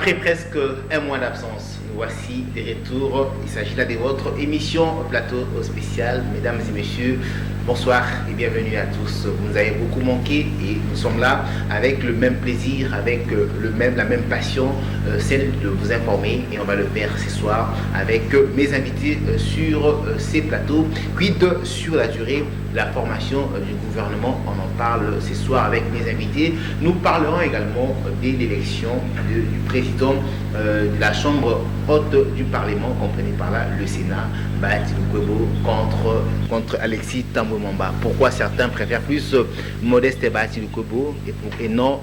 Après presque un mois d'absence, nous voici de retour. Il s'agit là de votre émission Plateau spécial. Mesdames et messieurs, bonsoir et bienvenue à tous. Vous nous avez beaucoup manqué et nous sommes là avec le même plaisir, avec la même passion, celle de vous informer. Et on va le faire ce soir avec mes invités sur ces plateaux. Quid sur la durée de la formation du gouvernement? On en parle ce soir avec mes invités. Nous parlerons également de l'élection du président de la Chambre haute du Parlement, comprenez par là le Sénat, Bahati Lukwebo contre Alexis Thambwe Mwamba. Pourquoi certains préfèrent plus Modeste Bahati Lukwebo et non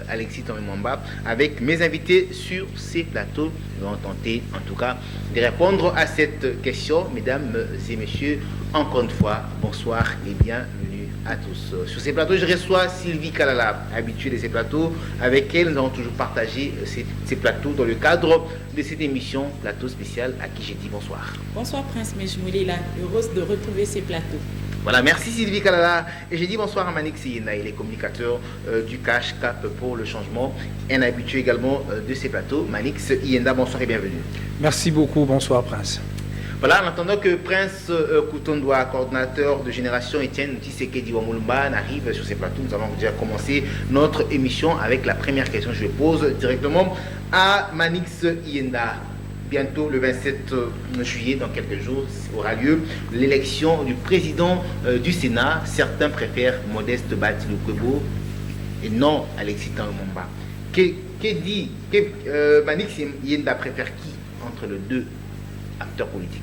Alexis Thambwe Mwamba? Avec mes invités sur ces plateaux, nous allons tenter en tout cas de répondre à cette question. Mesdames et messieurs, encore une fois, bonsoir et bienvenue à tous. Sur ces plateaux, je reçois Sylvie Kalala, habituée de ces plateaux, avec elle nous allons toujours partager ces plateaux dans le cadre de cette émission Plateau spécial, à qui j'ai dit bonsoir. Bonsoir Prince Mejmoulila, heureuse de retrouver ces plateaux. Voilà, merci Sylvie Kalala. Et j'ai dit bonsoir à Manix Iyenda, il est communicateur du Cash Cap pour le changement, un habitué également de ces plateaux. Manix Iyenda, bonsoir et bienvenue. Merci beaucoup, bonsoir Prince. Voilà, en attendant que Prince Koutondoa, coordinateur de Génération Etienne Tshisekedi Wamulumba, arrive sur ces plateaux, nous allons déjà commencer notre émission avec la première question que je pose directement à Manix Iyenda. Bientôt, le 27 juillet, dans quelques jours, aura lieu l'élection du président du Sénat. Certains préfèrent Modeste Bahati Lukwebo et non Alexis Thambwe Mwamba. Manix Iyenda préfère qui entre les deux acteurs politiques?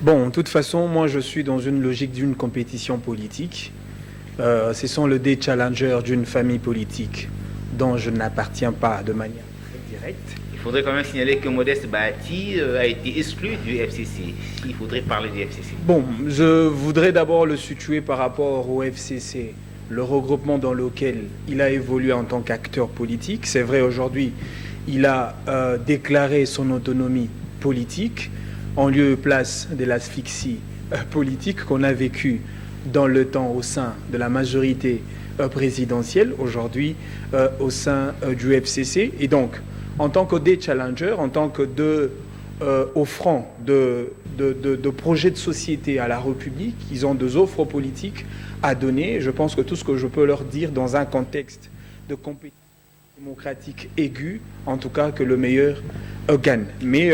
Bon, de toute façon, moi je suis dans une logique d'une compétition politique. Ce sont les deux challengers d'une famille politique dont je n'appartiens pas de manière très directe. Il faudrait quand même signaler que Modeste Bahati a été exclu du FCC. Il faudrait parler du FCC. Bon, je voudrais d'abord le situer par rapport au FCC, le regroupement dans lequel il a évolué en tant qu'acteur politique. C'est vrai, aujourd'hui, il a déclaré son autonomie politique en lieu et place de l'asphyxie politique qu'on a vécue dans le temps au sein de la majorité présidentielle, aujourd'hui au sein du FCC. Et donc, en tant que des challengers, en tant que deux offrants de projets de société à la République, ils ont deux offres politiques à donner. Je pense que tout ce que je peux leur dire dans un contexte de compétition démocratique aiguë, en tout cas que le meilleur gagne. Mais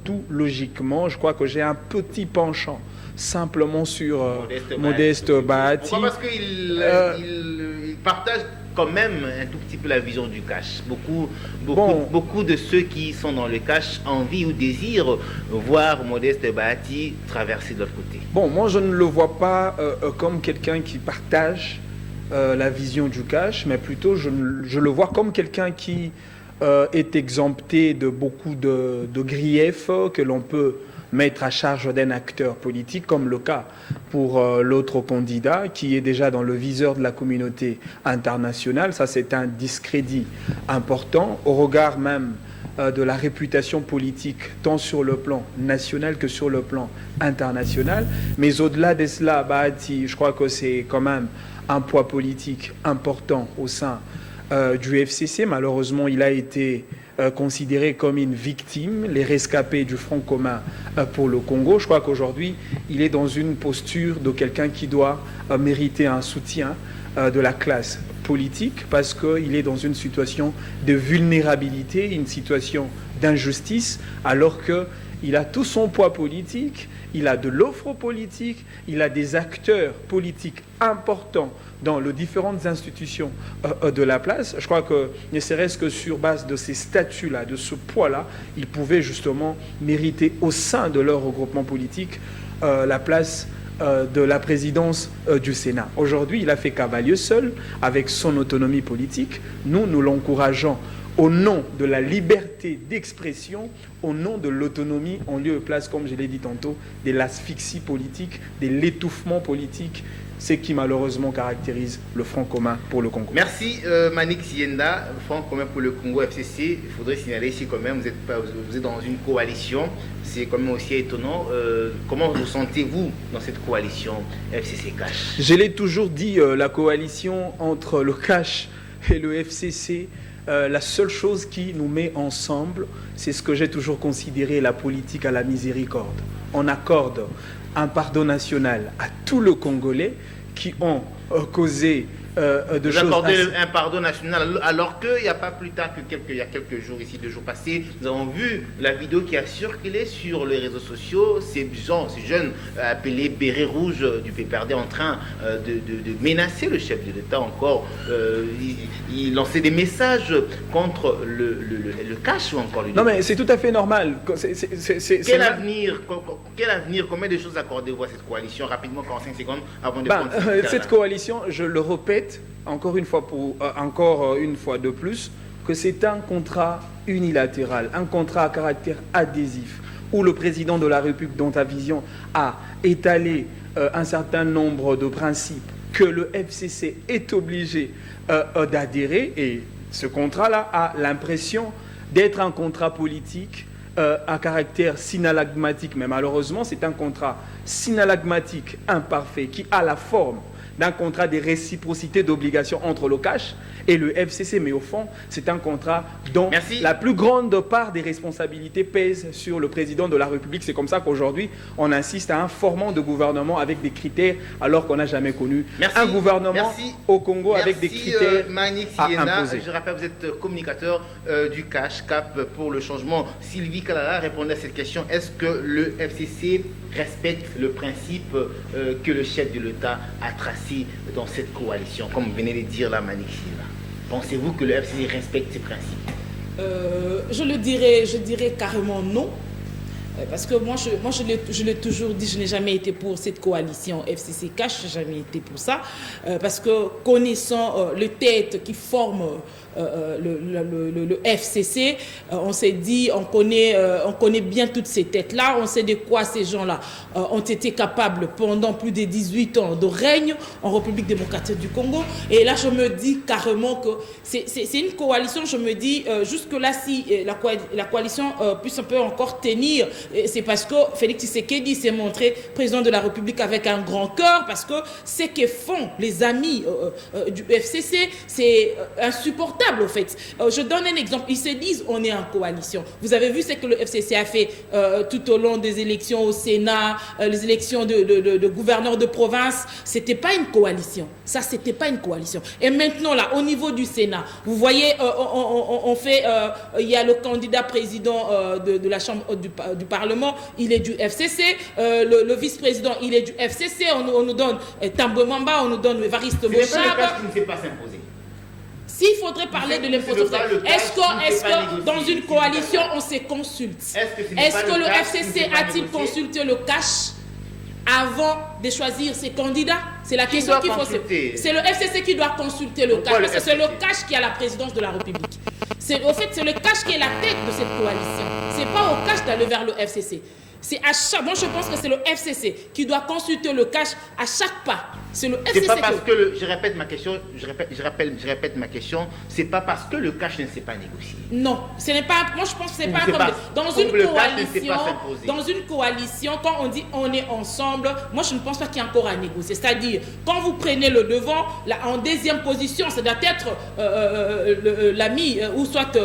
tout logiquement, je crois que j'ai un petit penchant simplement sur Modeste Bahati. Pourquoi? Parce qu'il partage quand même un tout petit peu la vision du cash. Beaucoup de ceux qui sont dans le cash envient ou désirent voir Modeste Bahati traverser de l'autre côté. Bon, moi je ne le vois pas comme quelqu'un qui partage la vision du cash, mais plutôt je le vois comme quelqu'un qui est exempté de beaucoup de griefs que l'on peut mettre à charge d'un acteur politique, comme le cas pour l'autre candidat qui est déjà dans le viseur de la communauté internationale. Ça, c'est un discrédit important au regard même de la réputation politique, tant sur le plan national que sur le plan international. Mais au-delà de cela, Bahati, je crois que c'est quand même un poids politique important au sein du FCC. Malheureusement, il a été considéré comme une victime, les rescapés du Front commun pour le Congo. Je crois qu'aujourd'hui, il est dans une posture de quelqu'un qui doit mériter un soutien de la classe politique parce qu'il est dans une situation de vulnérabilité, une situation d'injustice, alors qu'il a tout son poids politique, il a de l'offre politique, il a des acteurs politiques importants dans les différentes institutions de la place. Je crois que, ne serait-ce que sur base de ces statuts-là, de ce poids-là, ils pouvaient justement mériter au sein de leur regroupement politique la place de la présidence du Sénat. Aujourd'hui, il a fait cavalier seul avec son autonomie politique. Nous l'encourageons au nom de la liberté d'expression, au nom de l'autonomie en lieu et place, comme je l'ai dit tantôt, de l'asphyxie politique, de l'étouffement politique, ce qui malheureusement caractérise le Front commun pour le Congo. Merci Manix Iyenda, Front commun pour le Congo FCC. Il faudrait signaler ici quand même, vous êtes dans une coalition, c'est quand même aussi étonnant. Comment vous sentez-vous dans cette coalition FCC Cash? Je l'ai toujours dit, la coalition entre le Cash et le FCC la seule chose qui nous met ensemble, c'est ce que j'ai toujours considéré la politique à la miséricorde. On accorde un pardon national à tous les Congolais qui ont causé de Vous choses... accordez un pardon national alors qu'il n'y a pas plus tard que il y a quelques jours, ici 2 jours passés, nous avons vu la vidéo qui a circulé sur les réseaux sociaux, ces jeunes appelés bérets rouges du PPRD en train de menacer le chef de l'État encore. Ils lançaient des messages contre le cash ou encore le... Non mais c'est tout à fait normal. Quel avenir, combien de choses accordez-vous à cette coalition? Rapidement, 45 secondes avant de prendre cette coalition, je le répète, encore une fois de plus, que c'est un contrat unilatéral, un contrat à caractère adhésif, où le président de la République, dont ta vision, a étalé un certain nombre de principes que le FCC est obligé d'adhérer, et ce contrat-là a l'impression d'être un contrat politique à caractère synalagmatique, mais malheureusement c'est un contrat synalagmatique imparfait qui a la forme d'un contrat de réciprocité d'obligation entre le cash et le FCC, mais au fond, c'est un contrat dont la plus grande part des responsabilités pèse sur le président de la République. C'est comme ça qu'aujourd'hui, on insiste à un formant de gouvernement avec des critères, alors qu'on n'a jamais connu un gouvernement au Congo avec des critères à imposer. Je rappelle, vous êtes communicateur du cash Cap pour le changement. Sylvie Kalala répondait à cette question. Est-ce que le FCC respecte le principe que le chef de l'État a tracé dans cette coalition, comme venez de dire la Manick Silla? Pensez-vous que le FCC respecte ces principes? Je dirais carrément non. Parce que moi, je l'ai toujours dit, je n'ai jamais été pour cette coalition FCC Cash, je n'ai jamais été pour ça. Parce que connaissant les têtes qui forment le FCC, on s'est dit, on connaît bien toutes ces têtes-là, on sait de quoi ces gens-là ont été capables pendant plus de 18 ans de règne en République démocratique du Congo. Et là, je me dis carrément que c'est une coalition, je me dis, jusque-là, si la coalition puisse un peu encore tenir, c'est parce que Félix Tshisekedi s'est montré président de la République avec un grand cœur, parce que ce que font les amis du FCC, c'est insupportable au fait. Je donne un exemple, ils se disent on est en coalition. Vous avez vu ce que le FCC a fait tout au long des élections au Sénat, les élections de gouverneurs de province, c'était pas une coalition. Ça, c'était pas une coalition. Et maintenant, là, au niveau du Sénat, vous voyez, il y a le candidat président de la Chambre du Parlement, il est du FCC, le vice-président, il est du FCC, on nous donne Tambwe Mwamba, on nous donne Evariste Bochab. C'est pas le cas qui ne s'est pas s'imposer. S'il faudrait parler de l'imposition, est-ce que dans une coalition, on se consulte? Est-ce que le FCC a-t-il consulté le cash avant de choisir ses candidats? C'est la question qu'il faut se poser. C'est le FCC qui doit consulter le cash, parce que c'est le cash qui a la présidence de la République. Au fait, c'est le cash qui est la tête de cette coalition. Ce n'est pas au cash d'aller vers le FCC. Moi, je pense que c'est le FCC qui doit consulter le cash à chaque pas. C'est le FCC. C'est pas parce que je répète ma question. C'est pas parce que le cash ne s'est pas négocié. Non, ce n'est pas. Moi, je pense que c'est pas comme dans une coalition. Quand on dit on est ensemble, moi, je ne pense pas qu'il y a encore à négocier. C'est-à-dire, quand vous prenez le devant, là, en deuxième position, ça doit être l'ami ou soit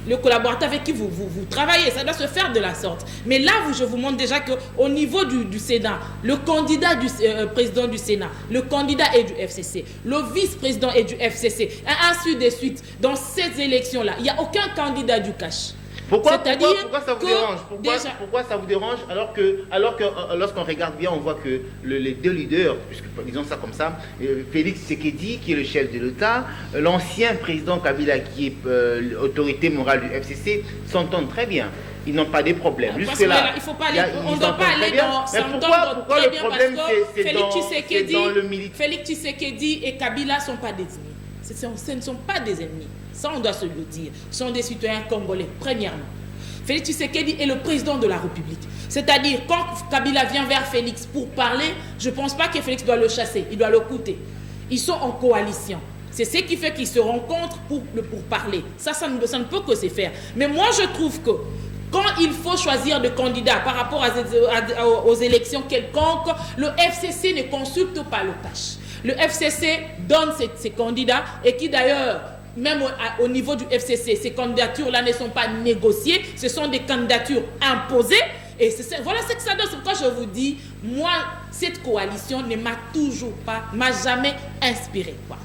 le collaborateur avec qui vous travaillez, ça doit se faire de la sorte. Mais là, je vous montre déjà qu'au niveau du Sénat, le candidat du président du Sénat, le candidat est du FCC, le vice-président est du FCC, ainsi de suite. Dans ces élections-là, il n'y a aucun candidat du cash. Pourquoi ça vous dérange? Pourquoi ça vous dérange alors que lorsqu'on regarde bien, on voit que les deux leaders, puisque disons ça comme ça, Félix Tshisekedi qui est le chef de l'État, l'ancien président Kabila qui est l'autorité morale du FCC, s'entendent très bien. Ils n'ont pas de problèmes. Jusque-là, il faut pas aller, on ne doit pas aller dans s'entendre très bien parce que Félix Tshisekedi et Kabila ne sont pas des ennemis. Ce ne sont pas des ennemis. Ça, on doit se le dire. Ce sont des citoyens congolais, premièrement. Félix Tshisekedi est le président de la République. C'est-à-dire, quand Kabila vient vers Félix pour parler, je ne pense pas que Félix doit le chasser, il doit l'écouter. Ils sont en coalition. C'est ce qui fait qu'ils se rencontrent pour parler. Ça ne peut que se faire. Mais moi, je trouve que quand il faut choisir de candidats par rapport aux élections quelconques, le FCC ne consulte pas le cash. Le FCC donne ses candidats et qui d'ailleurs, même au niveau du FCC, ces candidatures-là ne sont pas négociées, ce sont des candidatures imposées. Et voilà ce que ça donne. C'est pourquoi je vous dis, moi, cette coalition ne m'a jamais inspiré, quoi.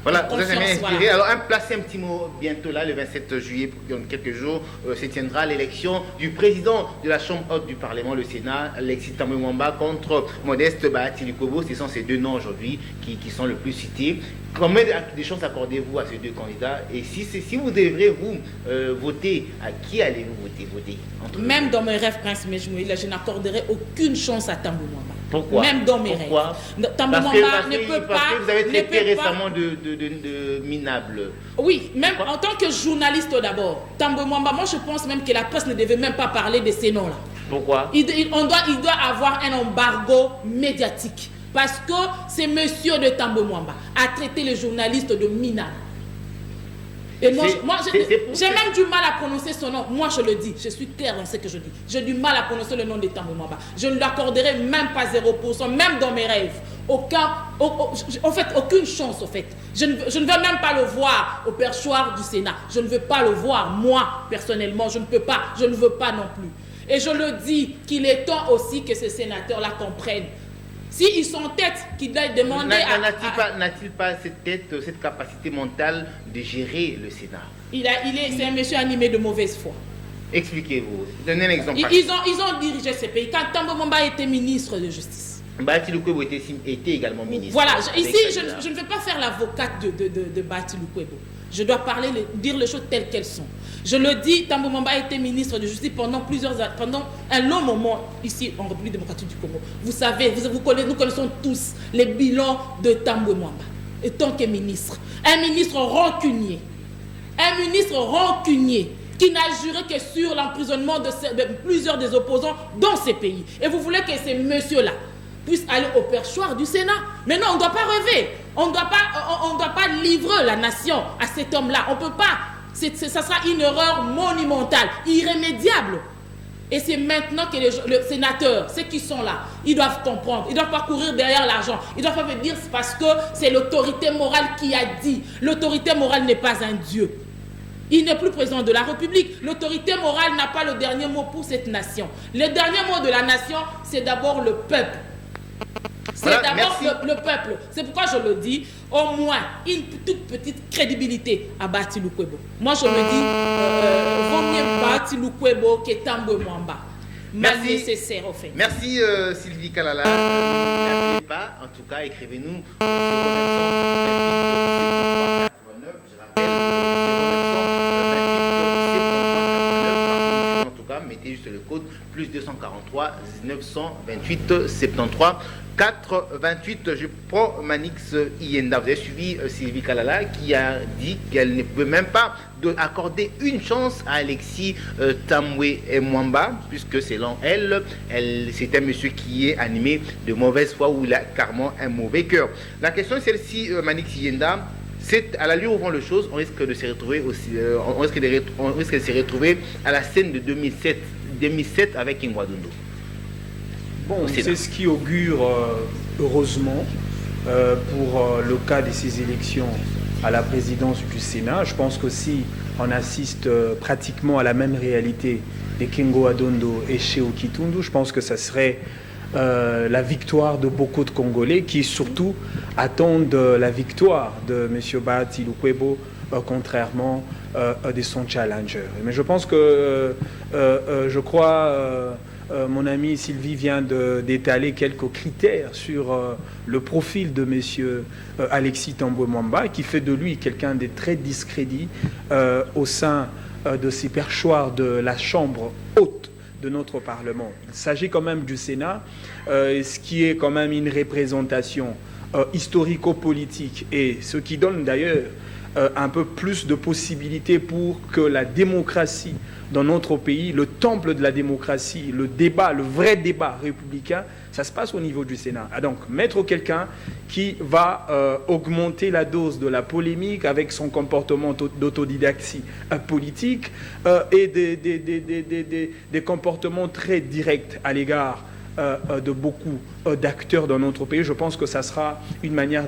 Voilà, vous avez inspiré. Voilà. Alors, placez un petit mot bientôt là, le 27 juillet, dans quelques jours, se tiendra l'élection du président de la Chambre haute du Parlement, le Sénat, Alexis Thambwe Mwamba, contre Modeste Bahati Lukwebo. Ce sont ces deux noms aujourd'hui qui sont le plus cités. Combien de chances accordez-vous à ces deux candidats? Et si vous devrez vous voter, à qui allez-vous voter Même dans mes rêves, Prince Mejmoui, je n'accorderai aucune chance à Thambwe Mwamba. Pourquoi? Même dans mes rêves. Thambwe Mwamba ne peut pas. Parce que vous avez traité récemment de minable. Oui, même en tant que journaliste d'abord. Thambwe Mwamba, moi je pense même que la presse ne devait même pas parler de ces noms-là. Pourquoi? Il doit avoir un embargo médiatique. Parce que c'est monsieur de Thambwe Mwamba a traité les journalistes de minable. Et moi, j'ai même du mal à prononcer son nom. Moi, je le dis. Je suis claire dans ce que je dis. J'ai du mal à prononcer le nom de Thambwe Mwamba. Je ne l'accorderai même pas 0%, même dans mes rêves. En fait, aucune chance, en fait. Je ne veux même pas le voir au perchoir du Sénat. Je ne veux pas le voir, moi, personnellement. Je ne peux pas. Je ne veux pas non plus. Et je le dis qu'il est temps aussi que ces sénateurs-là comprennent. S'ils sont en tête, qu'ils doivent demander N'a-t-il pas cette capacité mentale de gérer le Sénat? C'est un monsieur animé de mauvaise foi. Expliquez-vous. Donnez un exemple. Ils ont dirigé ce pays. Quand Thambwe Mwamba était ministre de Justice. Bahati Lukwebo était également ministre. Voilà. Ici, je ne veux pas faire l'avocate de Bahati Lukwebo. Je dois dire les choses telles qu'elles sont. Je le dis, Thambwe Mwamba était ministre de Justice pendant un long moment ici en République démocratique du Congo. Vous savez, nous connaissons tous les bilans de Thambwe Mwamba. Et tant que ministre, un ministre rancunier qui n'a juré que sur l'emprisonnement de plusieurs des opposants dans ces pays. Et vous voulez que ces messieurs-là puissent aller au perchoir du Sénat? Mais non, on ne doit pas rêver. On ne doit pas livrer la nation à cet homme-là. On ne peut pas. Ça sera une erreur monumentale, irrémédiable. Et c'est maintenant que les sénateurs, ceux qui sont là, ils doivent comprendre. Ils ne doivent pas courir derrière l'argent. Ils ne doivent pas me dire c'est parce que c'est l'autorité morale qui a dit. L'autorité morale n'est pas un dieu. Il n'est plus président de la République. L'autorité morale n'a pas le dernier mot pour cette nation. Le dernier mot de la nation, c'est d'abord le peuple. C'est d'abord le peuple. C'est pourquoi je le dis, au moins une toute petite crédibilité à Bahati Lukwebo. Moi je me dis, vaut mieux Bahati Lukwebo que Thambwe Mwamba. Mal nécessaire au fait. Merci Sylvie Kalala. N'appelez pas, en tout cas, écrivez-nous sur 989. Je rappelle, 0989. En tout cas, mettez juste le code plus 243 928 73 428. Je prends Manix Iyenda. Vous avez suivi Sylvie Kalala qui a dit qu'elle ne peut même pas accorder une chance à Alexis Thambwe Mwamba, puisque selon elle, c'est un monsieur qui est animé de mauvaise foi ou il a carrément un mauvais cœur. La question est celle-ci, Manix Iyenda. C'est à l'allure où vont les choses, on risque de se retrouver aussi, on risque de se retrouver à la scène de 2007 avec Ingwadondo. Bon, c'est ce qui augure, heureusement, pour le cas de ces élections à la présidence du Sénat. Je pense qu'aussi, on assiste pratiquement à la même réalité de Kingo Adondo et Cheo Kitundu. Je pense que ça serait la victoire de beaucoup de Congolais qui surtout attendent la victoire de M. Bahati Lukwebo, contrairement de son challenger. Mais je pense que, je crois... mon ami Sylvie vient d'étaler quelques critères sur le profil de M. Alexis Thambwe Mwamba, qui fait de lui quelqu'un de très discrédit au sein de ces perchoirs de la Chambre haute de notre Parlement. Il s'agit quand même du Sénat, ce qui est quand même une représentation historico-politique et ce qui donne d'ailleurs un peu plus de possibilités pour que la démocratie dans notre pays, le temple de la démocratie, le débat, le vrai débat républicain, ça se passe au niveau du Sénat. Donc, mettre quelqu'un qui va augmenter la dose de la polémique avec son comportement d'autodidaxie politique et des comportements très directs à l'égard de beaucoup d'acteurs dans notre pays. Je pense que ça sera une manière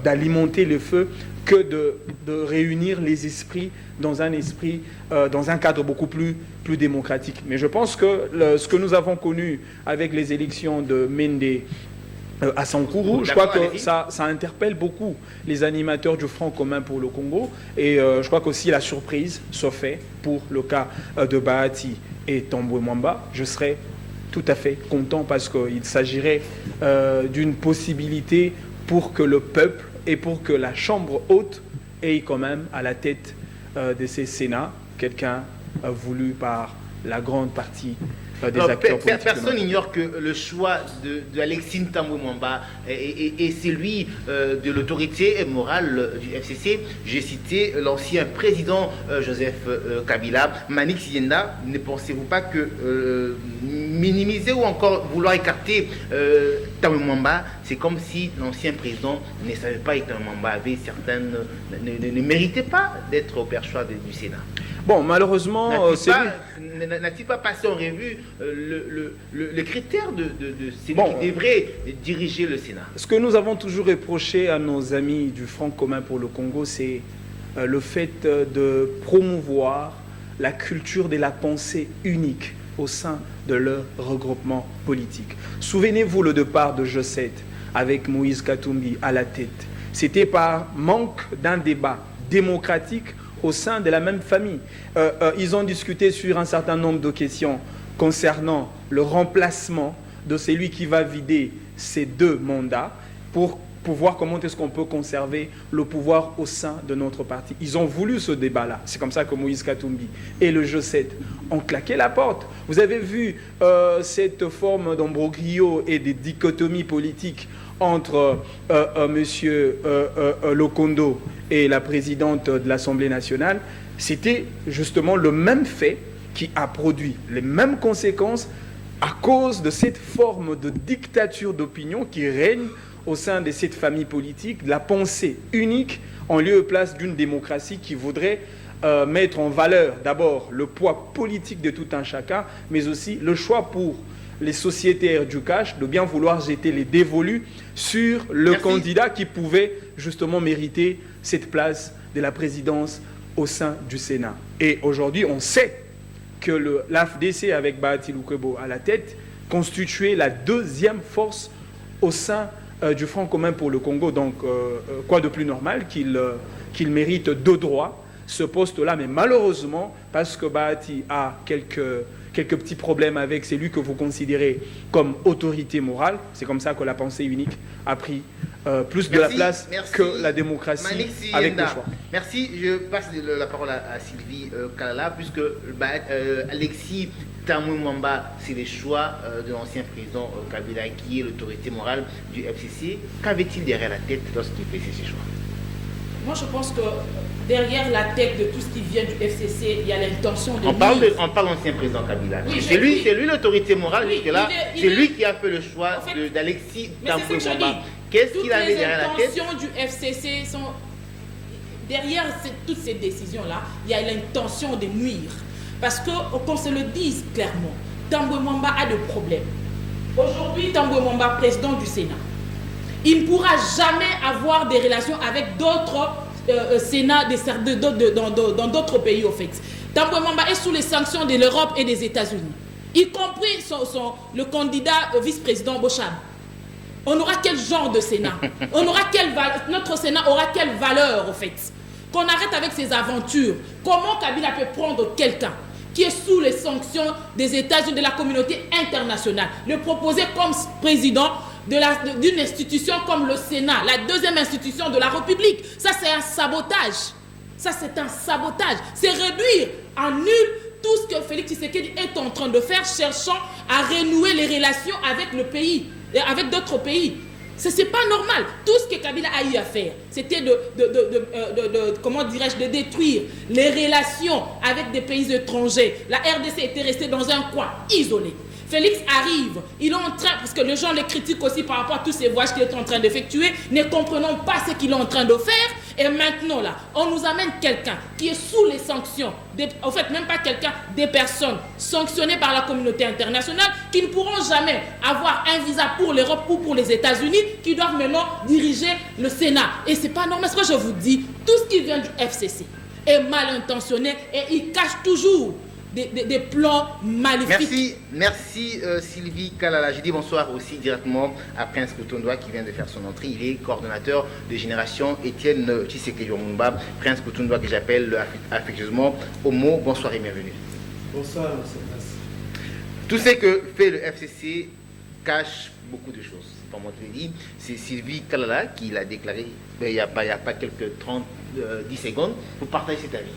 d'alimenter le feu que de réunir les esprits dans un cadre beaucoup plus démocratique. Mais je pense que ce que nous avons connu avec les élections de Mende à Sankourou, je crois que ça interpelle beaucoup les animateurs du Front commun pour le Congo. Et je crois qu'aussi la surprise se fait pour le cas de Bahati et Tambwe Mwamba. Je serais tout à fait content parce qu'il s'agirait d'une possibilité pour que le peuple et pour que la Chambre haute ait quand même à la tête de ces Sénats quelqu'un voulu par la grande partie des acteurs politiques. Personne n'ignore que le choix d'Alexis Tambwe Mwamba est celui de l'autorité morale du FCC. J'ai cité l'ancien président Joseph Kabila. Manik Sienda, ne pensez-vous pas que minimiser ou encore vouloir écarter Tambwe Mwamba, c'est comme si l'ancien président ne savait pas que Tambwe Mwamba avait certaines ne méritait pas d'être au perchoir du Sénat? Bon, malheureusement, n'a-t-il pas passé en revue le critère de celui qui devrait diriger le Sénat? Ce que nous avons toujours reproché à nos amis du Front commun pour le Congo, c'est le fait de promouvoir la culture de la pensée unique au sein de leur regroupement politique. Souvenez-vous le départ de G7 avec Moïse Katumbi à la tête. C'était par manque d'un débat démocratique au sein de la même famille. Ils ont discuté sur un certain nombre de questions concernant le remplacement de celui qui va vider ces 2 mandats pour voir comment est-ce qu'on peut conserver le pouvoir au sein de notre parti. Ils ont voulu ce débat-là. C'est comme ça que Moïse Katumbi et le G7 ont claqué la porte. Vous avez vu cette forme d'embroglio et des dichotomies politiques entre M. Lokondo et la présidente de l'Assemblée nationale. C'était justement le même fait qui a produit les mêmes conséquences à cause de cette forme de dictature d'opinion qui règne au sein de cette famille politique, de la pensée unique en lieu et place d'une démocratie qui voudrait mettre en valeur d'abord le poids politique de tout un chacun, mais aussi le choix pour les sociétaires du cash de bien vouloir jeter les dévolus sur le candidat qui pouvait justement mériter cette place de la présidence au sein du Sénat. Et aujourd'hui, on sait que l'AFDC avec Bahati Lukwebo à la tête constituait la 2e force au sein du Front commun pour le Congo. Donc, quoi de plus normal qu'il mérite de droit ce poste-là. Mais malheureusement, parce que Bahati a quelques petits problèmes avec celui que vous considérez comme autorité morale, c'est comme ça que la pensée unique a pris plus de la place que la démocratie avec le choix. Merci. Je passe la parole à Sylvie Kalala, puisque Alexis Tambwe Mwamba, c'est le choix de l'ancien président Kabila qui est l'autorité morale du FCC. Qu'avait-il derrière la tête lorsqu'il faisait ses choix? Moi, je pense que derrière la tête de tout ce qui vient du FCC, il y a l'intention de... On parle d'ancien président Kabila. Oui, c'est lui l'autorité morale, oui, jusque-là. C'est lui qui a fait le choix d'Alexis Tambwe Mwamba. Qu'est-ce qu'il avait derrière la tête? Les intentions du FCC sont... Derrière toutes ces décisions-là, il y a l'intention de nuire. Parce qu'on se le dise clairement, Tambwe Mwamba a des problèmes. Aujourd'hui, Tambwe Mwamba, président du Sénat, il ne pourra jamais avoir des relations avec d'autres Sénats dans d'autres pays, au fait. Tambwe Mwamba est sous les sanctions de l'Europe et des États-Unis, y compris le candidat vice-président Bochab. On aura quel genre de Sénat? Notre Sénat aura quelle valeur, au fait? Qu'on arrête avec ces aventures. Comment Kabila peut prendre quelqu'un qui est sous les sanctions des États-Unis, de la communauté internationale, le proposer comme président d'une institution comme le Sénat, la 2e institution de la République? Ça, c'est un sabotage. Ça, c'est un sabotage. C'est réduire à nul tout ce que Félix Tshisekedi est en train de faire, cherchant à renouer les relations avec le pays, et avec d'autres pays. Ce n'est pas normal. Tout ce que Kabila a eu à faire, c'était de détruire les relations avec des pays étrangers. La RDC était restée dans un coin, isolé. Félix arrive, il est en train, parce que les gens les critiquent aussi par rapport à tous ces voyages qu'il est en train d'effectuer, ne comprenant pas ce qu'il est en train de faire, Et maintenant, là, on nous amène quelqu'un qui est sous les sanctions, en fait, même pas quelqu'un, des personnes sanctionnées par la communauté internationale qui ne pourront jamais avoir un visa pour l'Europe ou pour les États-Unis, qui doivent maintenant diriger le Sénat. Et c'est pas normal. Ce que je vous dis, tout ce qui vient du FCC est mal intentionné et il cache toujours des plans maléfiques. Merci Sylvie Kalala. Je dis bonsoir aussi directement à Prince Koutondoa qui vient de faire son entrée. Il est coordonnateur de Génération Étienne Tshisekedi Lumumba. Prince Koutondoa que j'appelle affectueusement Homo. Bonsoir et bienvenue. Bonsoir, monsieur Prince. Tout ce que fait le FCC cache beaucoup de choses. Comme on te l'a dit, c'est Sylvie Kalala qui l'a déclaré il n'y a pas quelques 10 secondes. Vous partagez cet avis.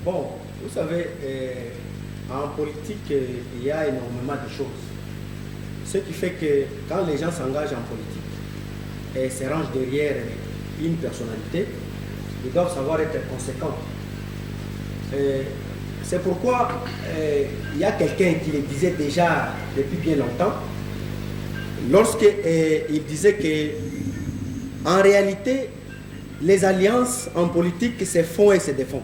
Bon, vous savez, en politique, il y a énormément de choses. Ce qui fait que quand les gens s'engagent en politique et se rangent derrière une personnalité, ils doivent savoir être conséquents. C'est pourquoi il y a quelqu'un qui le disait déjà depuis bien longtemps, lorsqu'il disait que en réalité, les alliances en politique se font et se défont.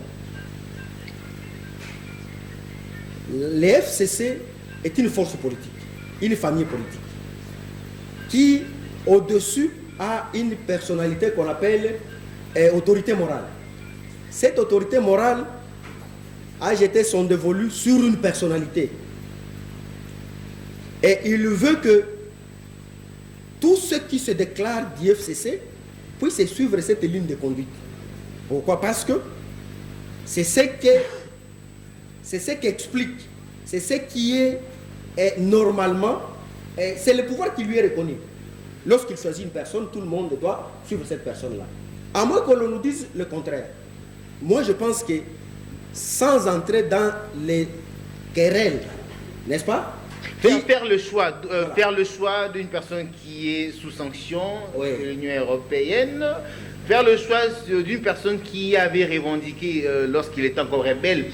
Le FCC est une force politique, une famille politique, qui au-dessus a une personnalité qu'on appelle autorité morale. Cette autorité morale a jeté son dévolu sur une personnalité. Et il veut que tous ceux qui se déclarent du FCC puissent suivre cette ligne de conduite. Pourquoi? Parce que c'est ce qui explique, c'est ce qui est normalement, c'est le pouvoir qui lui est reconnu. Lorsqu'il choisit une personne, tout le monde doit suivre cette personne-là. À moins que l'on nous dise le contraire. Moi, je pense que sans entrer dans les querelles, n'est-ce pas? Faire le choix d'une personne qui est sous sanction de l'Union européenne, faire le choix d'une personne qui avait revendiqué, lorsqu'il était encore rebelle,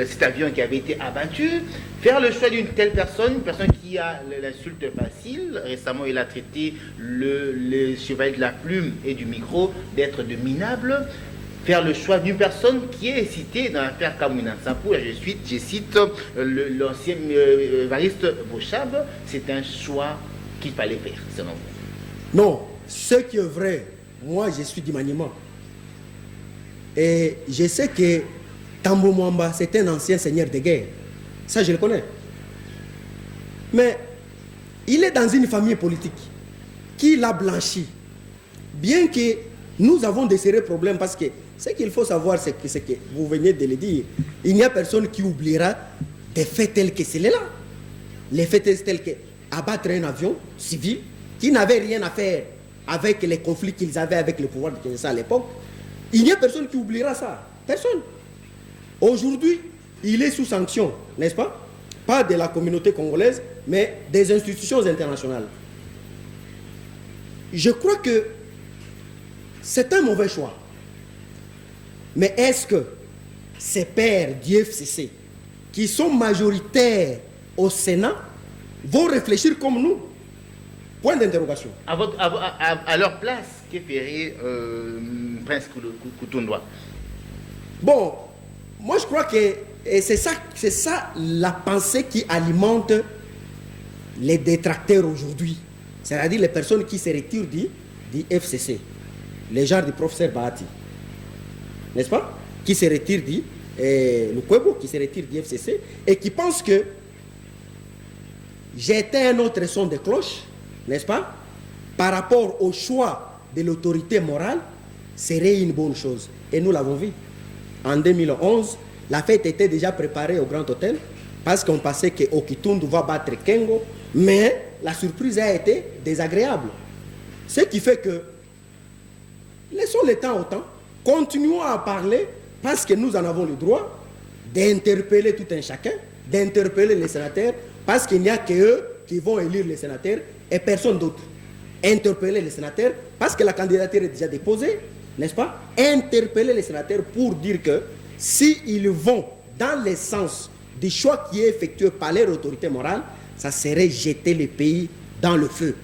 cet avion qui avait été abattu, faire le choix d'une telle personne, une personne qui a l'insulte facile. Récemment, il a traité le chevalier de la plume et du micro d'être de minable. Faire le choix d'une personne qui est citée dans l'affaire Kamouina Nsampou, je cite l'ancien Évariste Bochab, c'est un choix qu'il fallait faire, selon vous. Non, ce qui est vrai, moi je suis du maniement. Et je sais que Tambo Mwamba, c'est un ancien seigneur de guerre. Ça, je le connais. Mais il est dans une famille politique qui l'a blanchi. Bien que nous avons des sérieux problèmes parce que ce qu'il faut savoir, c'est que vous venez de le dire, il n'y a personne qui oubliera des faits tels que ceux-là. Les faits tels que abattre un avion civil qui n'avait rien à faire avec les conflits qu'ils avaient avec le pouvoir de Kinshasa à l'époque. Il n'y a personne qui oubliera ça. Personne. Aujourd'hui, il est sous sanction, n'est-ce pas? Pas de la communauté congolaise, mais des institutions internationales. Je crois que c'est un mauvais choix. Mais est-ce que ces pairs du FCC, qui sont majoritaires au Sénat, vont réfléchir comme nous? Point d'interrogation. À leur place, que ferait Prince Koutondoa? Bon, moi je crois que c'est ça la pensée qui alimente les détracteurs aujourd'hui. C'est-à-dire les personnes qui se retirent du FCC. Les gens du professeur Bahati. N'est-ce pas? Qui se retire le Kwebo, qui se retire du FCC et qui pense que j'étais un autre son de cloche, n'est-ce pas? Par rapport au choix de l'autorité morale, serait une bonne chose. Et nous l'avons vu. En 2011, la fête était déjà préparée au Grand Hôtel parce qu'on pensait que Okitundu va battre Kengo, mais la surprise a été désagréable. Ce qui fait que laissons le temps au temps. Continuons à parler parce que nous en avons le droit d'interpeller tout un chacun, d'interpeller les sénateurs, parce qu'il n'y a qu'eux qui vont élire les sénateurs et personne d'autre. Interpeller les sénateurs parce que la candidature est déjà déposée, n'est-ce pas? Interpeller les sénateurs pour dire que s'ils vont dans le sens du choix qui est effectué par leur autorité morale, ça serait jeter le pays dans le feu.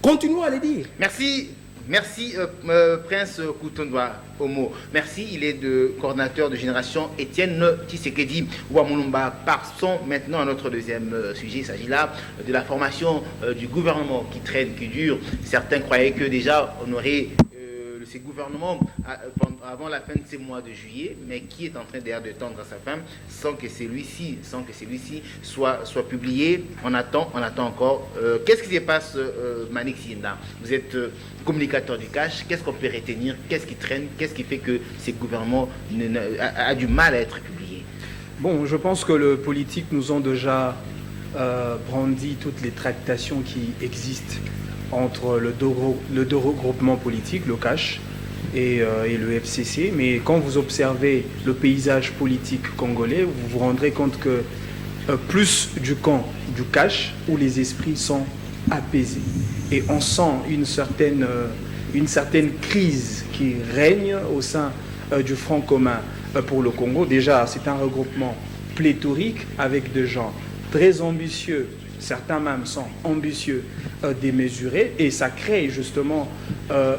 Continuons à le dire. Merci Merci Prince Koutondoa Homo. Merci, il est coordinateur de Génération Étienne Tshisekedi Ouamoulumba. Passons maintenant à notre deuxième sujet. Il s'agit là de la formation du gouvernement qui traîne, qui dure. Certains croyaient que déjà on aurait ces gouvernements avant la fin de ces mois de juillet, mais qui est en train d'ailleurs de tendre à sa fin sans que celui-ci soit publié. On attend encore. Qu'est-ce qui se passe, Manik Siyenda? Vous êtes communicateur du cash. Qu'est-ce qu'on peut retenir? Qu'est-ce qui traîne? Qu'est-ce qui fait que ces gouvernements a du mal à être publiés? Bon, je pense que les politiques nous ont déjà brandi toutes les tractations qui existent entre le deux regroupements politiques, le CACH et le FCC. Mais quand vous observez le paysage politique congolais, vous vous rendrez compte que plus du camp du CACH, où les esprits sont apaisés. Et on sent une certaine crise qui règne au sein du Front commun pour le Congo. Déjà, c'est un regroupement pléthorique avec des gens très ambitieux. Certains même sont ambitieux, démesurés, et ça crée justement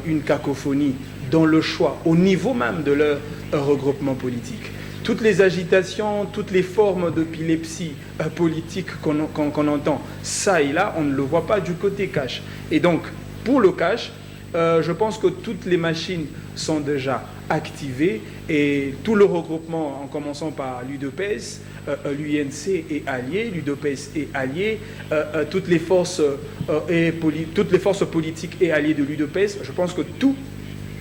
une cacophonie dans le choix, au niveau même de leur regroupement politique. Toutes les agitations, toutes les formes d'épilepsie politique qu'on entend, ça et là, on ne le voit pas du côté cash. Et donc, pour le cash, je pense que toutes les machines sont déjà activées et tout le regroupement, en commençant par l'UDPS, l'UNC est allié, l'UDPS est allié, toutes les forces politiques et alliées de l'UDPS. Je pense que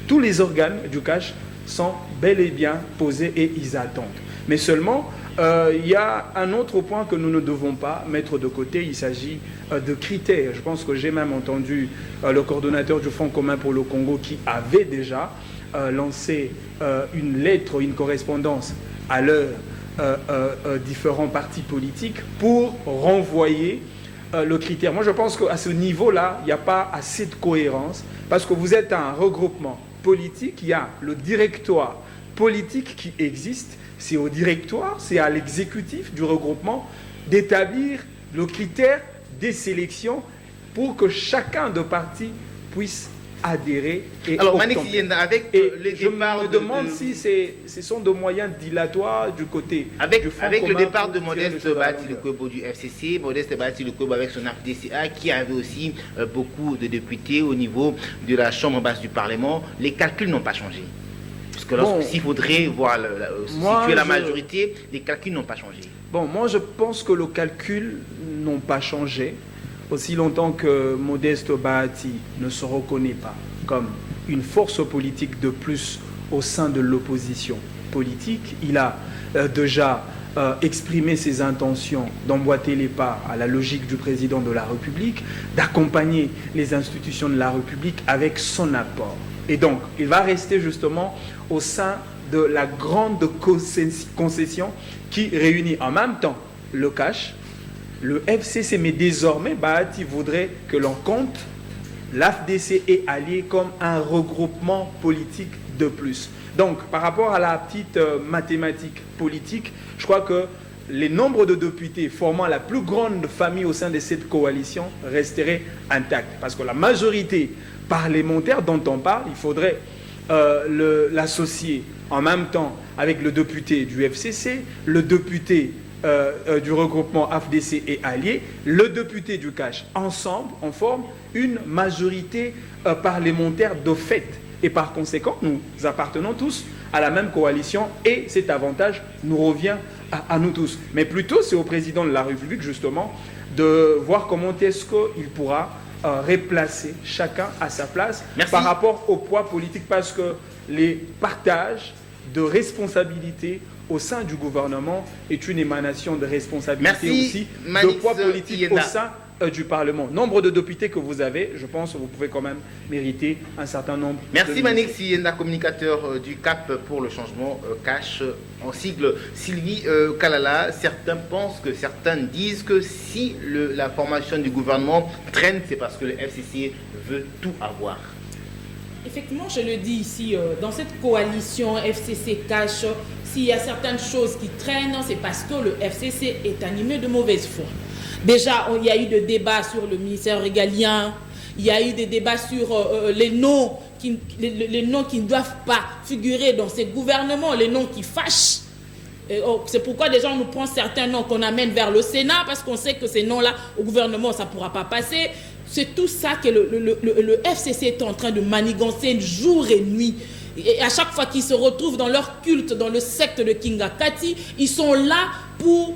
tous les organes du cash sont bel et bien posés et ils attendent. Mais seulement, il y a un autre point que nous ne devons pas mettre de côté, il s'agit de critères. Je pense que j'ai même entendu le coordonnateur du Front commun pour le Congo qui avait déjà lancé une lettre, une correspondance à leurs différents partis politiques pour renvoyer le critère. Moi, je pense qu'à ce niveau-là, il n'y a pas assez de cohérence parce que vous êtes un regroupement politique, il y a le directoire politique qui existe, c'est au directoire, c'est à l'exécutif du regroupement d'établir le critère des sélections pour que chacun de partis puisse adhérer et alors, Manik Siyenda, avec le je me demande si ce sont de moyens dilatoires du côté du Front avec commun le départ de pour Modeste Bahati Lukwebo du FCC, Modeste Bahati Lukwebo avec son FDCA qui avait aussi beaucoup de députés au niveau de la Chambre basse du Parlement, les calculs n'ont pas changé. Parce que s'il faudrait voir situer la majorité, les calculs n'ont pas changé. Bon, moi je pense que les calculs n'ont pas changé. Aussi longtemps que Modeste Bahati ne se reconnaît pas comme une force politique de plus au sein de l'opposition politique, il a déjà exprimé ses intentions d'emboîter les pas à la logique du président de la République, d'accompagner les institutions de la République avec son apport. Et donc, il va rester justement au sein de la grande concession qui réunit en même temps le cash, le FCC, mais désormais, Bahati voudrait que l'on compte l'AFDC et allié comme un regroupement politique de plus. Donc, par rapport à la petite mathématique politique, je crois que les nombres de députés formant la plus grande famille au sein de cette coalition resteraient intacts. Parce que la majorité parlementaire dont on parle, il faudrait l'associer en même temps avec le député du FCC, le député du regroupement AFDC et alliés, le député du CACH. Ensemble, on forme une majorité parlementaire de fait. Et par conséquent, nous appartenons tous à la même coalition et cet avantage nous revient à nous tous. Mais plutôt, c'est au président de la République, justement, de voir comment est-ce qu'il pourra replacer chacun à sa place. Merci. Par rapport au poids politique, parce que les partages de responsabilités au sein du gouvernement est une émanation de responsabilité aussi, de poids politique au sein du Parlement. Nombre de députés que vous avez, je pense que vous pouvez quand même mériter un certain nombre. Merci Manik Siyenda, communicateur du CAP pour le changement cash, en sigle Sylvie Kalala. Certains disent que si la formation du gouvernement traîne, c'est parce que le FCC veut tout avoir. Effectivement, je le dis ici, dans cette coalition FCC-Cash, s'il y a certaines choses qui traînent, c'est parce que le FCC est animé de mauvaise foi. Déjà, il y a eu des débats sur le ministère régalien, il y a eu des débats sur les noms qui ne doivent pas figurer dans ces gouvernements, les noms qui fâchent. C'est pourquoi déjà on nous prend certains noms qu'on amène vers le Sénat, parce qu'on sait que ces noms-là, au gouvernement, ça ne pourra pas passer. C'est tout ça que le FCC est en train de manigancer jour et nuit. Et à chaque fois qu'ils se retrouvent dans leur culte, dans le secte de Kinga Kati, ils sont là pour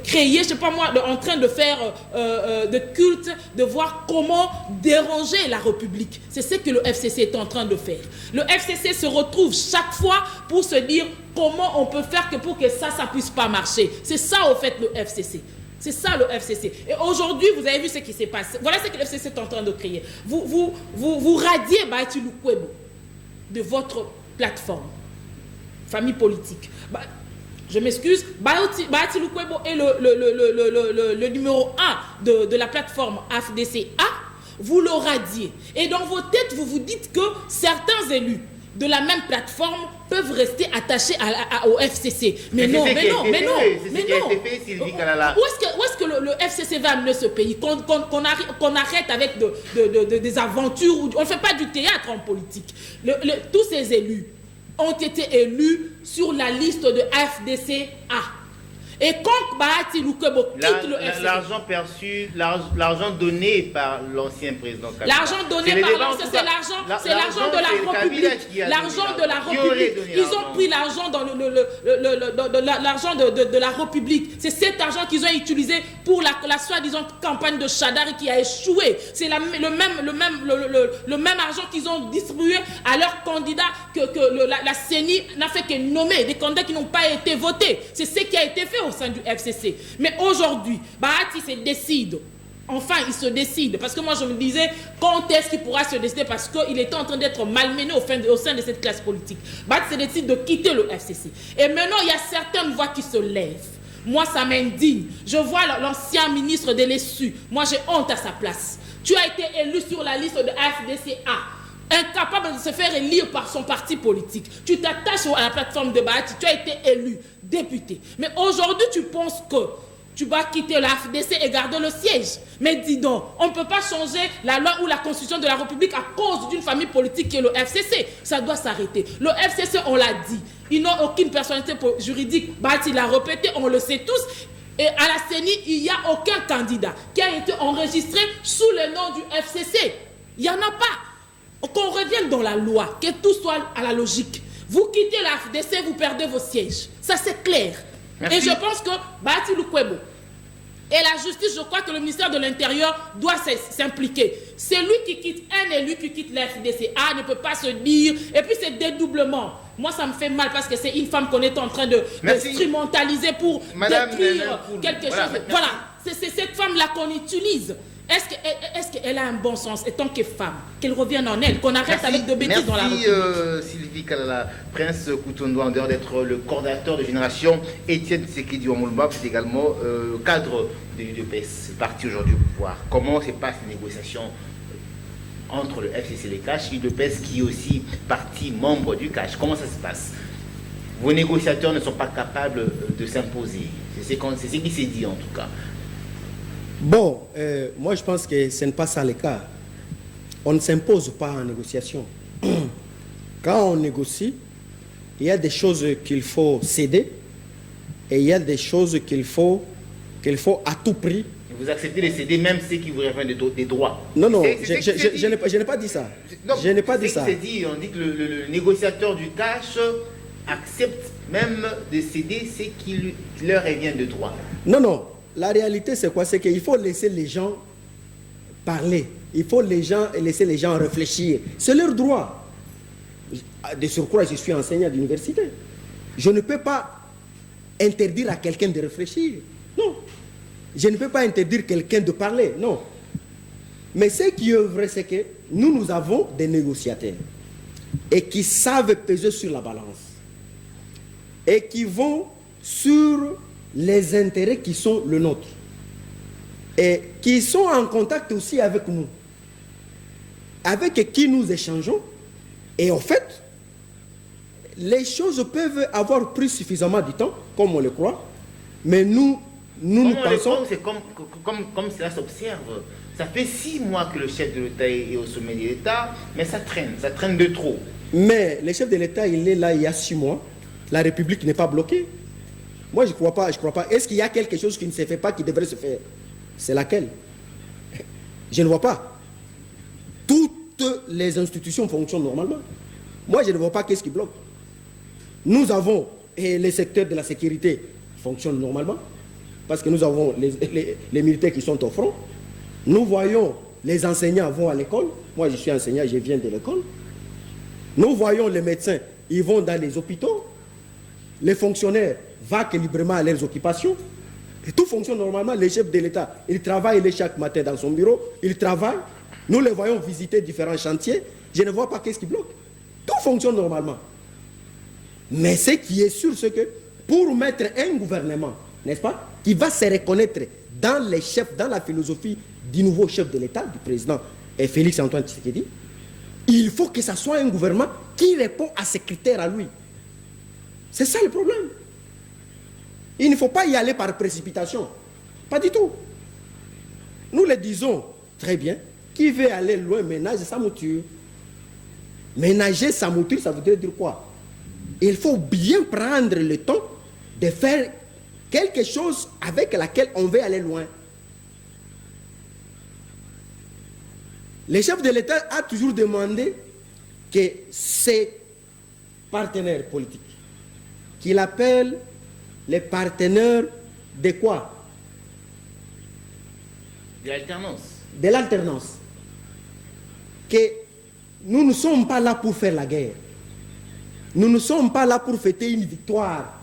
créer, je ne sais pas moi, en train de faire de culte, de voir comment déranger la République. C'est ce que le FCC est en train de faire. Le FCC se retrouve chaque fois pour se dire comment on peut faire pour que ça ne puisse pas marcher. C'est ça, au fait, le FCC. C'est ça le FCC. Et aujourd'hui, vous avez vu ce qui s'est passé. Voilà ce que le FCC est en train de créer. Vous radiez Bahati Lukwebo de votre plateforme, famille politique. Je m'excuse, Bahati Lukwebo est le numéro 1 de la plateforme AFDCA. Vous le radiez. Et dans vos têtes, vous vous dites que certains élus de la même plateforme peuvent rester attachés au FCC. Mais non. Où est-ce que le FCC va amener ce pays? Qu'on arrête avec des aventures. On ne fait pas du théâtre en politique. Tous ces élus ont été élus sur la liste de FDCA. Et quand Bahati Lukwebo quitte le FCC... L'argent perçu, l'argent donné par l'ancien président Kabila. L'argent donné par l'ancien, c'est l'argent de la République. L'argent de la République. Ils ont pris l'argent dans l'argent de la République. C'est cet argent qu'ils ont utilisé pour la soi-disant campagne de Chadari qui a échoué. C'est le même argent qu'ils ont distribué à leurs candidats que la CENI n'a fait que nommer. Des candidats qui n'ont pas été votés. C'est ce qui a été fait au sein du FCC. Mais aujourd'hui, Bahati se décide. Enfin, il se décide. Parce que moi, je me disais, quand est-ce qu'il pourra se décider? Parce qu'il était en train d'être malmené au sein de cette classe politique. Bahati se décide de quitter le FCC. Et maintenant, il y a certaines voix qui se lèvent. Moi, ça m'indigne. Je vois l'ancien ministre de l'ESU. Moi, j'ai honte à sa place. Tu as été élu sur la liste de FDCA. Incapable de se faire élire par son parti politique. Tu t'attaches à la plateforme de Bahati, tu as été élu député. Mais aujourd'hui, tu penses que tu vas quitter la FDC et garder le siège. Mais dis donc, on ne peut pas changer la loi ou la constitution de la République à cause d'une famille politique qui est le FCC. Ça doit s'arrêter. Le FCC, on l'a dit, ils n'ont aucune personnalité juridique. Bahati l'a répété, on le sait tous. Et à la CENI, il n'y a aucun candidat qui a été enregistré sous le nom du FCC. Il n'y en a pas. Qu'on revienne dans la loi, que tout soit à la logique. Vous quittez la FDC, vous perdez vos sièges. Ça, c'est clair. Merci. Et je pense que Bahati Lukwebo et la justice, je crois que le ministère de l'Intérieur doit s'impliquer. C'est lui qui quitte, un élu qui quitte la FDCA ne peut pas se dire. Et puis, c'est dédoublement. Moi, ça me fait mal parce que c'est une femme qu'on est en train d'instrumentaliser pour détruire quelque chose. Voilà, c'est cette femme-là qu'on utilise. Est-ce qu'elle a un bon sens, et tant que femme, qu'elle revienne en elle, qu'on arrête avec de bêtises dans la République. Sylvie Kalala, Prince Koutondo, en dehors d'être le coordinateur de génération, Étienne Tshisekedi Omolba, c'est également cadre de l'UDPS, parti aujourd'hui au pouvoir. Comment se passent les négociations entre le FCC et les CACH, l'UDPS qui est aussi parti membre du CACH? Comment ça se passe? Vos négociateurs ne sont pas capables de s'imposer. C'est ce qui s'est dit en tout cas. Bon, moi je pense que ce n'est pas ça le cas. On ne s'impose pas en négociation. Quand on négocie, il y a des choses qu'il faut céder et il y a des choses qu'il faut à tout prix. Vous acceptez de céder même ceux qui vous révèlent des droits. Non, je n'ai pas dit ça. Je n'ai pas dit ça. On dit que le négociateur du cash accepte même de céder ce qui leur revient de droit. Non. La réalité, c'est quoi? C'est qu'il faut laisser les gens parler. Il faut laisser les gens réfléchir. C'est leur droit. De surcroît, je suis enseignant d'université. Je ne peux pas interdire à quelqu'un de réfléchir. Non. Je ne peux pas interdire quelqu'un de parler. Non. Mais ce qui est vrai, c'est que nous avons des négociateurs et qui savent peser sur la balance et qui vont sur les intérêts qui sont le nôtre et qui sont en contact aussi avec nous, avec qui nous échangeons. Et en fait, les choses peuvent avoir pris suffisamment de temps, comme on le croit, mais nous nous pensons... C'est comme cela s'observe. Ça fait 6 mois que le chef de l'État est au sommet de l'État, mais ça traîne de trop. Mais le chef de l'État, il est là il y a 6 mois. La République n'est pas bloquée. Moi, je ne crois pas. Est-ce qu'il y a quelque chose qui ne se fait pas, qui devrait se faire? C'est laquelle? Je ne vois pas. Toutes les institutions fonctionnent normalement. Moi, je ne vois pas qu'est-ce qui bloque. Nous avons, et les secteurs de la sécurité fonctionnent normalement, parce que nous avons les militaires qui sont au front. Nous voyons les enseignants vont à l'école. Moi, je suis enseignant, je viens de l'école. Nous voyons les médecins, ils vont dans les hôpitaux. Les fonctionnaires vaquent librement à leurs occupations. Et tout fonctionne normalement. Les chefs de l'État, ils travaillent chaque matin dans son bureau. Ils travaillent. Nous les voyons visiter différents chantiers. Je ne vois pas qu'est-ce qui bloque. Tout fonctionne normalement. Mais ce qui est sûr, c'est que pour mettre un gouvernement, n'est-ce pas, qui va se reconnaître dans les chefs, dans la philosophie du nouveau chef de l'État, du président Félix Antoine Tshisekedi, il faut que ce soit un gouvernement qui répond à ces critères à lui. C'est ça le problème. Il ne faut pas y aller par précipitation. Pas du tout. Nous le disons très bien. Qui veut aller loin ménage sa mouture. Ménager sa mouture, ça voudrait dire quoi? Il faut bien prendre le temps de faire quelque chose avec laquelle on veut aller loin. Le chef de l'État a toujours demandé que ses partenaires politiques, qu'il appelle les partenaires de quoi? De l'alternance. De l'alternance. Que nous ne sommes pas là pour faire la guerre. Nous ne sommes pas là pour fêter une victoire.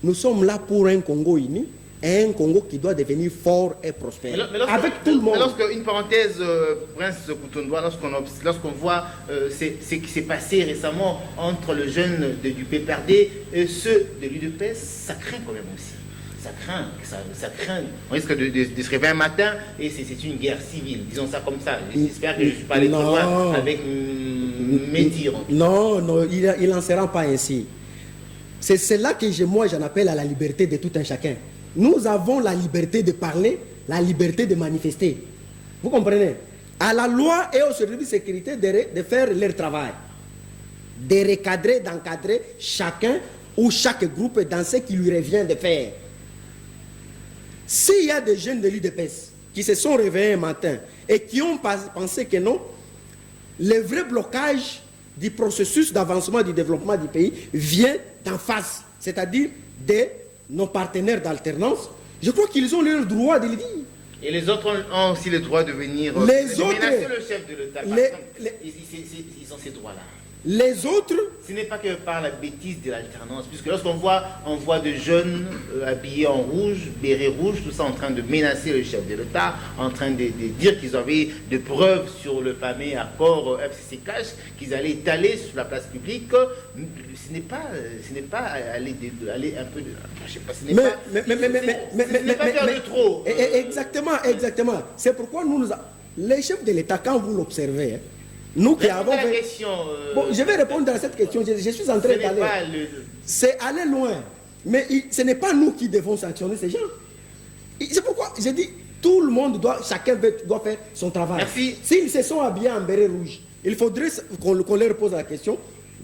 Nous sommes là pour un Congo uni et un Congo qui doit devenir fort et prospère. Avec tout le monde. Mais lorsque, une parenthèse, Prince Koutoundwa, lorsqu'on voit ce qui s'est passé récemment entre le jeune du PPRD et ceux de l'UDPS, ça craint quand même aussi. Ça craint. On risque de se réveiller un matin et c'est une guerre civile, disons ça comme ça. J'espère que je ne suis pas allé trop loin avec mes dires. Non, il n'en sera pas ainsi. C'est là que moi j'en appelle à la liberté de tout un chacun. Nous avons la liberté de parler, la liberté de manifester. Vous comprenez? À la loi et au service de sécurité de faire leur travail. De recadrer, d'encadrer chacun ou chaque groupe dans ce qui lui revient de faire. S'il y a des jeunes de l'UDPS qui se sont réveillés un matin et qui ont pensé que non, le vrai blocage du processus d'avancement du développement du pays vient d'en face, c'est-à-dire de nos partenaires d'alternance. Je crois qu'ils ont le droit de le dire. Et les autres ont aussi le droit de venir menacer le chef de l'État. Ils ont ces droits-là. Les autres... Ce n'est pas que par la bêtise de l'alternance, puisque lorsqu'on voit de jeunes habillés en rouge, béret rouge, tout ça en train de menacer le chef de l'État, en train de dire qu'ils avaient de preuves sur le fameux accord FCC-Cash, qu'ils allaient étaler sur la place publique. Ce n'est pas aller un peu de... Je sais pas, ce n'est pas faire de trop. Exactement. C'est pourquoi les chefs de l'État, quand vous l'observez, nous qui avons fait... je vais répondre à cette question. Je suis en train d'aller. C'est aller loin. Mais ce n'est pas nous qui devons sanctionner ces gens. C'est pourquoi j'ai dit, tout le monde chacun doit faire son travail. Merci. S'ils se sont habillés en béret rouge, il faudrait qu'on leur pose la question,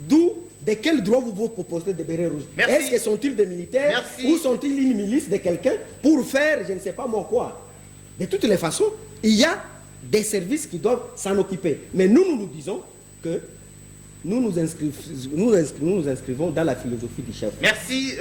de quel droit vous proposez des bérets rouges? Est-ce que sont-ils des militaires? Merci. Ou sont-ils une milice de quelqu'un pour faire je ne sais pas moi quoi? De toutes les façons, il y a des services qui doivent s'en occuper. Mais nous disons que nous nous inscrivons dans la philosophie du chef. Merci,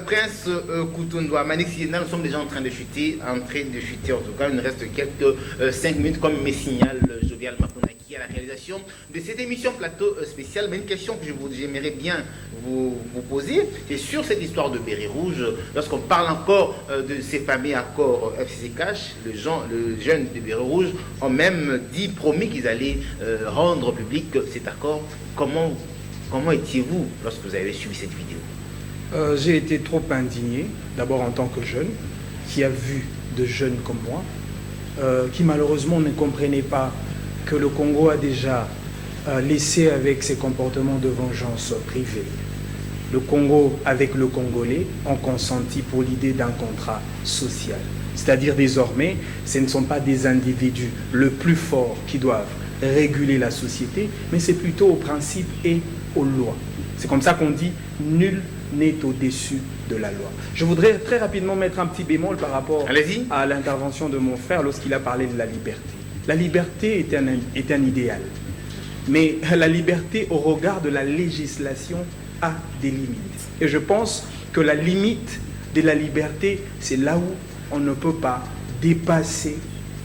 Prince Koutoundwa. Manix Yéna, nous sommes déjà en train de chuter en tout cas. Il nous reste quelques 5 minutes, comme me signale Jovial Makounaki à la réalisation de cette émission plateau spécial. Mais une question que j'aimerais bien vous poser, c'est sur cette histoire de béret rouge. Lorsqu'on parle encore de ces fameux accords FCC-Cash, les jeunes de béret rouge ont même promis qu'ils allaient rendre public cet accord. Comment étiez-vous lorsque vous avez suivi cette vidéo? J'ai été trop indigné, d'abord en tant que jeune, qui a vu de jeunes comme moi, qui malheureusement ne comprenaient pas que le Congo a déjà laissé avec ses comportements de vengeance privée le Congo avec le Congolais ont consenti pour l'idée d'un contrat social. C'est-à-dire désormais, ce ne sont pas des individus le plus forts qui doivent réguler la société, mais c'est plutôt aux principes et aux lois. C'est comme ça qu'on dit « nul n'est au-dessus de la loi ». Je voudrais très rapidement mettre un petit bémol par rapport à l'intervention de mon frère lorsqu'il a parlé de la liberté. La liberté est un idéal, mais la liberté au regard de la législation a des limites. Et je pense que la limite de la liberté, c'est là où on ne peut pas dépasser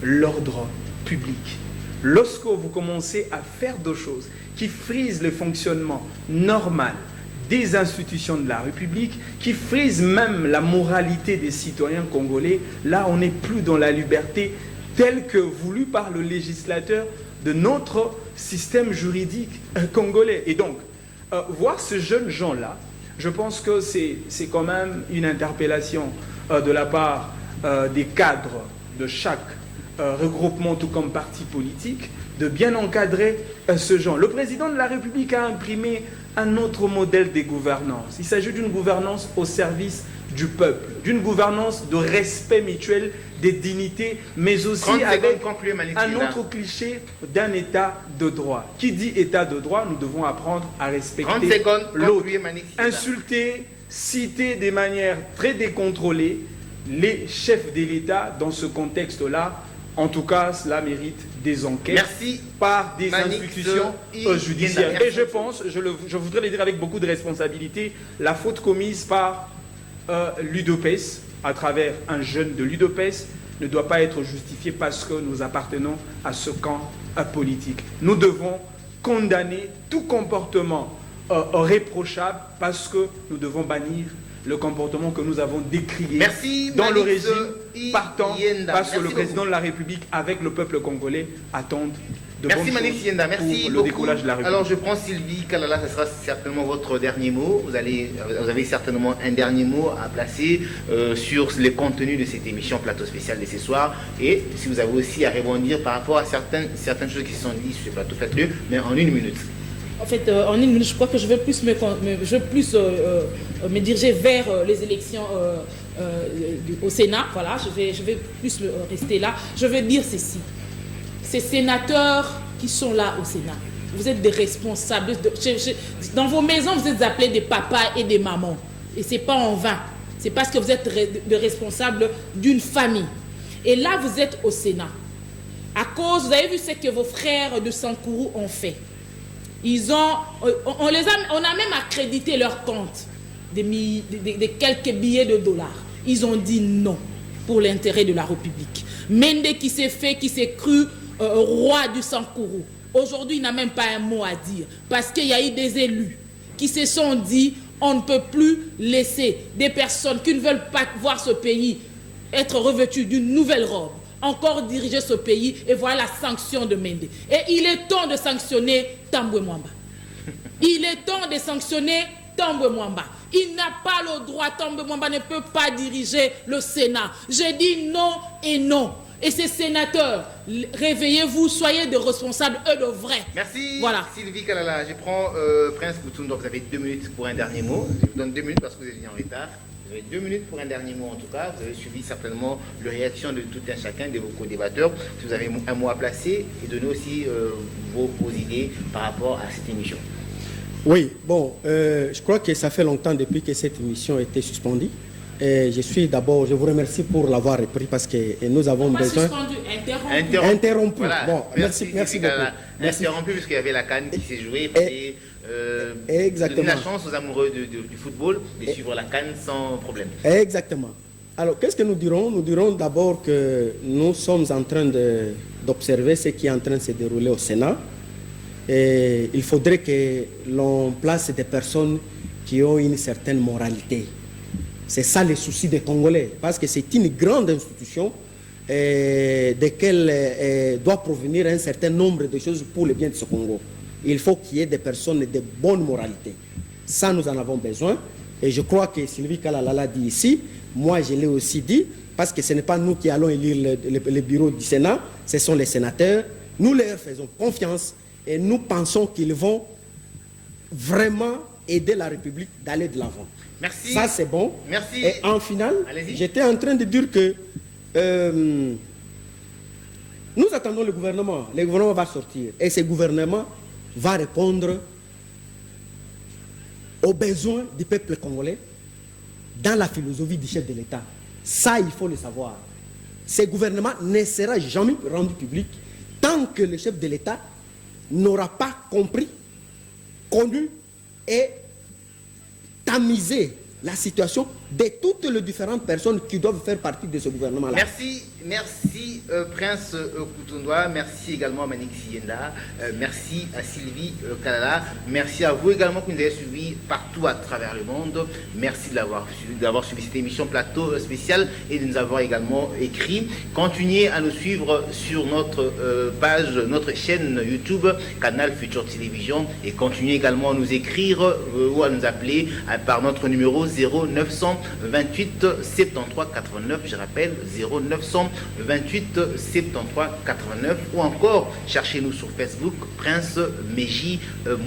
l'ordre public. Lorsque vous commencez à faire des choses qui frisent le fonctionnement normal des institutions de la République, qui frisent même la moralité des citoyens congolais, là on n'est plus dans la liberté telle que voulue par le législateur de notre système juridique congolais. Et donc, voir ces jeunes gens-là, je pense que c'est quand même une interpellation de la part des cadres de chaque regroupement, tout comme parti politique, de bien encadrer ce genre. Le président de la République a imprimé un autre modèle de gouvernance. Il s'agit d'une gouvernance au service du peuple, d'une gouvernance de respect mutuel des dignités, mais aussi avec un autre cliché d'un état de droit. Qui dit état de droit, nous devons apprendre à respecter l'autre. Insulter, citer de manière très décontrôlée les chefs de l'État dans ce contexte-là, en tout cas, cela mérite des enquêtes par des institutions judiciaires. Et je pense, je voudrais le dire avec beaucoup de responsabilité, la faute commise par l'UDPS, à travers un jeune de l'UDPS, ne doit pas être justifiée parce que nous appartenons à ce camp politique. Nous devons condamner tout comportement réprochable parce que nous devons bannir le comportement que nous avons décrié dans le régime partant parce que le président de la République avec le peuple congolais attendent de bonnes choses pour le décollage de la République. Alors je prends Sylvie Kalala, ce sera certainement votre dernier mot. Vous avez certainement un dernier mot à placer sur les contenus de cette émission Plateau Spécial de ce soir. Et si vous avez aussi à rebondir par rapport à certaines choses qui sont dites sur ce plateau, faites-le, mais en 1 minute. En fait, en 1 minute, je crois que je vais plus me diriger vers les élections au Sénat. Voilà, je vais plus rester là. Je vais dire ceci. Ces sénateurs qui sont là au Sénat, vous êtes des responsables. Dans vos maisons, vous êtes appelés des papas et des mamans. Et ce n'est pas en vain. C'est parce que vous êtes des responsables d'une famille. Et là, vous êtes au Sénat. À cause, vous avez vu ce que vos frères de Sankourou ont fait. On a même accrédité leur compte de quelques billets de dollars. Ils ont dit non pour l'intérêt de la République. Mende qui s'est cru roi du Sankourou. Aujourd'hui, il n'a même pas un mot à dire parce qu'il y a eu des élus qui se sont dit on ne peut plus laisser des personnes qui ne veulent pas voir ce pays être revêtues d'une nouvelle robe encore diriger ce pays, et voilà la sanction de Mende. Et il est temps de sanctionner Tambwe Mwamba. Il est temps de sanctionner Tambwe Mwamba. Il n'a pas le droit, Tambwe Mwamba ne peut pas diriger le Sénat. J'ai dit non et non. Et ces sénateurs, réveillez-vous, soyez des responsables, eux de vrais. Merci voilà. Sylvie Kalala. Je prends Prince Koutoum, donc vous avez 2 minutes pour un dernier mot. Je vous donne 2 minutes parce que vous êtes venu en retard. Vous avez 2 minutes pour un dernier mot en tout cas. Vous avez suivi certainement la réaction de tout un chacun de vos co-débatteurs. Si vous avez un mot à placer et donner aussi vos idées par rapport à cette émission. Oui, bon, je crois que ça fait longtemps depuis que cette émission a été suspendue. Et je vous remercie pour l'avoir repris parce que nous avons besoin... Interrompu. Voilà. Bon, merci beaucoup. Interrompu puisqu'il y avait la CAN qui s'est jouée. Exactement. Donner la chance aux amoureux du football de suivre la CAN sans problème. Exactement. Alors, qu'est-ce que nous dirons? Nous dirons d'abord que nous sommes en train d'observer ce qui est en train de se dérouler au Sénat. Et il faudrait que l'on place des personnes qui ont une certaine moralité. C'est ça le souci des Congolais, parce que c'est une grande institution desquelles doit provenir un certain nombre de choses pour le bien de ce Congo. Il faut qu'il y ait des personnes de bonne moralité. Ça, nous en avons besoin. Et je crois que Sylvie Kalala l'a dit ici. Moi, je l'ai aussi dit, parce que ce n'est pas nous qui allons élire le bureau du Sénat, ce sont les sénateurs. Nous leur faisons confiance et nous pensons qu'ils vont vraiment aider la République d'aller de l'avant. Merci. Ça, c'est bon. Merci. Et en finale, Allez-y. j'étais en train de dire que nous attendons le gouvernement. Le gouvernement va sortir. Et ce gouvernement va répondre aux besoins du peuple congolais dans la philosophie du chef de l'État. Ça, il faut le savoir. Ce gouvernement ne sera jamais rendu public tant que le chef de l'État n'aura pas compris, connu et tamisé la situation de toutes les différentes personnes qui doivent faire partie de ce gouvernement-là. Merci Prince Koutoundoa, merci également à Manik Sienda, merci à Sylvie Kalala, merci à vous également qui nous avez suivis partout à travers le monde. Merci d'avoir suivi cette émission plateau spécial et de nous avoir également écrit. Continuez à nous suivre sur notre page, notre chaîne YouTube, Canal Futur Télévision, et continuez également à nous écrire ou à nous appeler par notre numéro 0928 73 89, je rappelle 0928 73 89, ou encore cherchez-nous sur Facebook, Prince Meji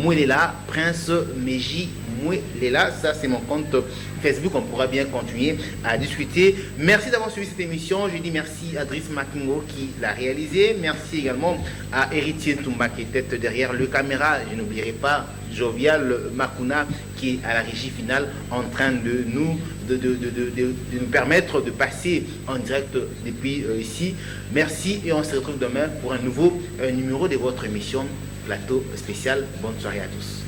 Mouelela, Prince Meji Mouelela, ça c'est mon compte Facebook, on pourra bien continuer à discuter. Merci d'avoir suivi cette émission, je dis merci à Driss Makingo qui l'a réalisé, merci également à Héritier Toumba qui est derrière le caméra, je n'oublierai pas Jovial Makuna qui est à la régie finale en train de nous permettre de passer en direct depuis ici. Merci et on se retrouve demain pour un nouveau numéro de votre émission Plateau spécial. Bonne soirée à tous.